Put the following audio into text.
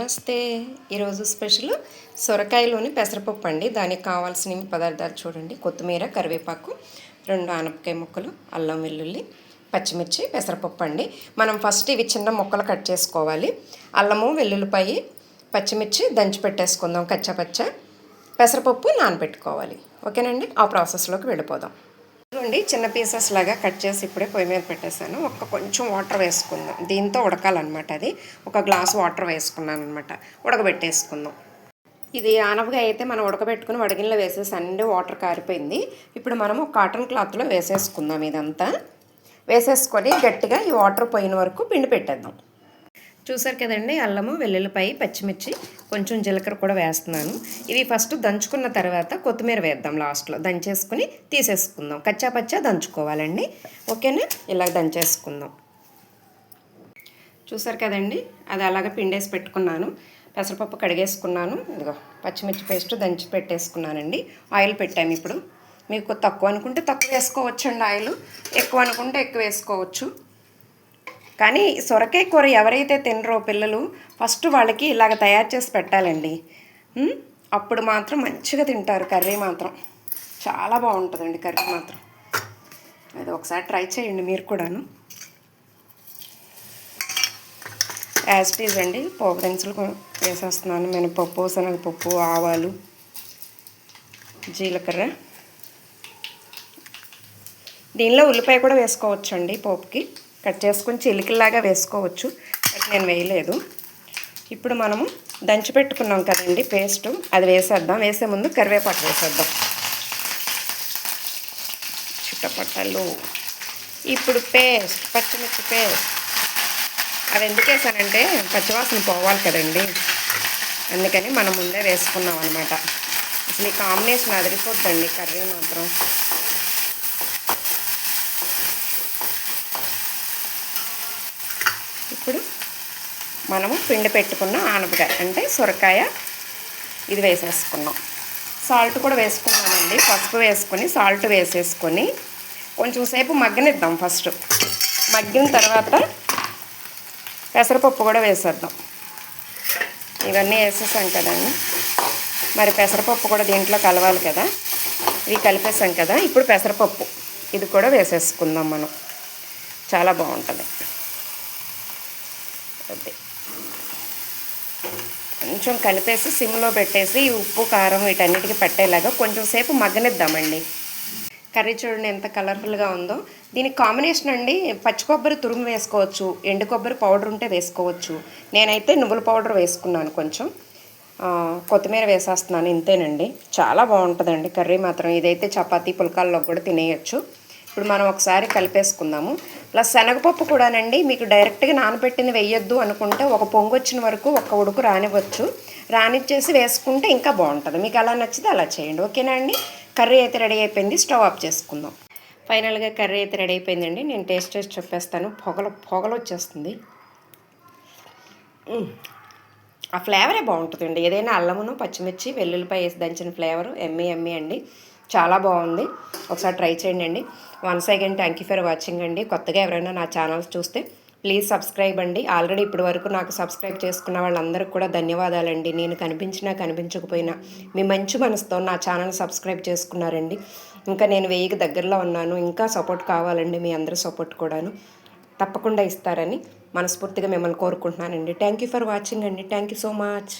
నమస్తే. ఈరోజు స్పెషల్ సొరకాయలోని పెసరపప్పు అండి. దానికి కావాల్సిన పదార్థాలు చూడండి. కొత్తిమీర, కరివేపాకు, 2 ఆనపకాయ ముక్కలు, అల్లం వెల్లుల్లి, పచ్చిమిర్చి, పెసరపప్పు అండి. మనం ఫస్ట్ ఇవి చిన్న ముక్కలు కట్ చేసుకోవాలి. అల్లము, వెల్లుల్లిపాయి, పచ్చిమిర్చి దంచి పెట్టేసుకుందాం కచ్చపచ్చ. పెసరపప్పు నానబెట్టుకోవాలి. ఓకేనండి, ఆ ప్రాసెస్లోకి వెళ్ళిపోదాం. చూడండి, చిన్న పీసెస్ లాగా కట్ చేసి ఇప్పుడే పొయ్యి మీద పెట్టేశాను. కొంచెం వాటర్ వేసుకుందాం. దీంతో ఉడకాలన్నమాట. అది ఒక గ్లాస్ వాటర్ వేసుకున్నాను అనమాట. ఉడకబెట్టేసుకుందాం. ఇది ఆనపకాయ అయితే మనం ఉడకబెట్టుకుని వడగిన్నెలో వేసేసండి. వాటర్ కారిపోయింది. ఇప్పుడు మనం కాటన్ క్లాత్లో వేసేసుకుందాం. ఇదంతా వేసేసుకొని గట్టిగా ఈ వాటర్ పోయిన వరకు పిండి పెట్టేద్దాం. చూసారు కదండి, అల్లము, వెల్లుల్లిపాయ, పచ్చిమిర్చి, కొంచెం జీలకర్ర కూడా వేస్తున్నాను. ఇవి ఫస్ట్ దంచుకున్న తర్వాత కొత్తిమీర వేద్దాం. లాస్ట్లో దంచేసుకుని తీసేసుకుందాం. కచ్చా పచ్చా దంచుకోవాలండి. ఓకేనా, ఇలా దంచేసుకుందాం. చూసారు కదండి, అది అలాగే పిండేసి పెట్టుకున్నాను. పెసరపప్పు కడిగేసుకున్నాను. ఇదిగో పచ్చిమిర్చి పేస్ట్ దంచి పెట్టేసుకున్నానండి. ఆయిల్ పెట్టాము. ఇప్పుడు మీకు తక్కువ అనుకుంటే తక్కువ వేసుకోవచ్చండి. ఆయిల్ ఎక్కువ అనుకుంటే ఎక్కువ వేసుకోవచ్చు. కానీ సొరకాయ కూర ఎవరైతే తినరో పిల్లలు, ఫస్ట్ వాళ్ళకి ఇలాగ తయారు చేసి పెట్టాలండి. అప్పుడు మాత్రం మంచిగా తింటారు. కర్రీ మాత్రం చాలా బాగుంటుందండి. కర్రీ మాత్రం అది ఒకసారి ట్రై చేయండి మీరు కూడాను. యాజ్ ఇట్ ఈజ్ అండి. పోపు దినుసులు వేసేస్తున్నాను. మినపప్పు, శనగపప్పు, ఆవాలు, జీలకర్ర. దీనిలో ఉల్లిపాయ కూడా వేసుకోవచ్చండి. పోపుకి కట్ చేసుకొని చిలికల్లాగా వేసుకోవచ్చు. బట్ నేను వేయలేదు. ఇప్పుడు మనము దంచి పెట్టుకున్నాం కదండి పేస్టు, అది వేసేద్దాం. వేసే ముందు కరివేపాకు వేసేద్దాం. చిట్టపట్టలు. ఇప్పుడు పేస్ట్, పచ్చిమిర్చి పేస్ట్. అవి ఎందుకు వేసానంటే పచ్చివాసన పోవాలి కదండి, అందుకని మనం ముందే వేసుకున్నాం అనమాట. అసలు ఈ కాంబినేషన్ అదిరిపోద్దండి కర్రీ మాత్రం. ఇప్పుడు మనము పిండి పెట్టుకున్న ఆనపకాయ అంటే సొరకాయ ఇది వేసేసుకున్నాం. సాల్ట్ కూడా వేసుకున్నామండి. పసుపు వేసుకొని సాల్ట్ వేసేసుకొని కొంచెం సేపు మగ్గనిద్దాం. ఫస్ట్ మగ్గిన తర్వాత పెసరపప్పు కూడా వేసేద్దాం. ఇవన్నీ వేసేసాం కదండి, మరి పెసరపప్పు కూడా దీంట్లో కలవాలి కదా. ఇవి కలిపేసాం కదా. ఇప్పుడు పెసరపప్పు ఇది కూడా వేసేసుకుందాం మనం. చాలా బాగుంటుంది. అది కొంచెం కలిపేసి సిమ్లో పెట్టేసి ఉప్పు, కారం వీటన్నిటికీ పట్టేలాగా కొంచెం సేపు మగ్గనిద్దామండి. కర్రీ చూడండి ఎంత కలర్ఫుల్గా ఉందో. దీనికి కాంబినేషన్ అండి, పచ్చి కొబ్బరి తురుము వేసుకోవచ్చు, ఎండు కొబ్బరి పౌడర్ ఉంటే వేసుకోవచ్చు. నేనైతే నువ్వుల పౌడర్ వేసుకున్నాను. కొంచెం కొత్తిమీర వేసేస్తున్నాను. ఇంతేనండి, చాలా బాగుంటుందండి కర్రీ మాత్రం. ఇదైతే చపాతీ, పుల్కాల్లో కూడా తినేయచ్చు. ఇప్పుడు మనం ఒకసారి కలిపేసుకుందాము. ప్లస్ శనగపప్పు కూడానండి, మీకు డైరెక్ట్గా నానబెట్టింది వేయొద్దు అనుకుంటే ఒక పొంగు వచ్చిన వరకు ఒక ఉడుకు రానివ్వచ్చు. రానిచ్చేసి వేసుకుంటే ఇంకా బాగుంటుంది. మీకు అలా నచ్చితే అలా చేయండి. ఓకేనా అండి. కర్రీ అయితే రెడీ అయిపోయింది. స్టవ్ ఆఫ్ చేసుకుందాం. ఫైనల్గా కర్రీ అయితే రెడీ అయిపోయిందండి. నేను టేస్ట్ చేసి చెప్పేస్తాను. పొగలు వచ్చేస్తుంది. ఆ ఫ్లేవరే బాగుంటుందండి. ఏదైనా అల్లమును, పచ్చిమిర్చి, వెల్లుల్లిపాయ వేసి దంచిన ఫ్లేవరు ఎమ్మీ అండి. చాలా బాగుంది. ఒకసారి ట్రై చేయండి అండి. Once again thank you for watching అండి. కొత్తగా ఎవరైనా నా ఛానల్స్ చూస్తే ప్లీజ్ సబ్స్క్రైబ్ అండి. ఆల్రెడీ ఇప్పటి వరకు నాకు సబ్స్క్రైబ్ చేసుకున్న వాళ్ళందరికీ కూడా ధన్యవాదాలండి. నేను కనిపించినా కనిపించకపోయినా మీ మంచి మనసుతో నా ఛానల్ సబ్స్క్రైబ్ చేసుకున్నారండి. ఇంకా నేను 1000కి దగ్గరలో ఉన్నాను. ఇంకా సపోర్ట్ కావాలండి. మీ అందరి సపోర్ట్ కూడాను తప్పకుండా ఇస్తారని మనస్ఫూర్తిగా మిమ్మల్ని కోరుకుంటున్నానండి. థ్యాంక్ యూ ఫర్ వాచింగ్ అండి. Thank you so much.